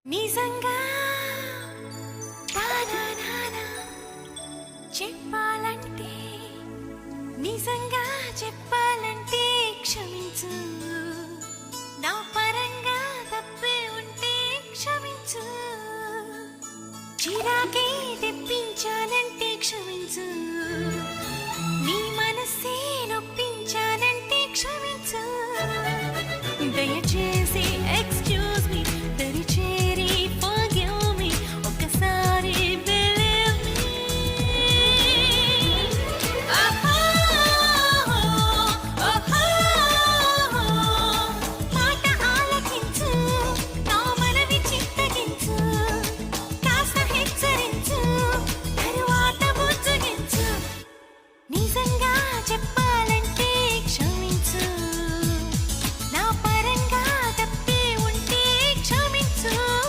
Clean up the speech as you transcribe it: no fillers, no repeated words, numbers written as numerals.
నిజంగా తానానా చెప్పాలంటే నిజంగా చెప్పాలంటే క్షమించు నా పరంగా తప్పే ఉంటే క్షమించు చిరాకే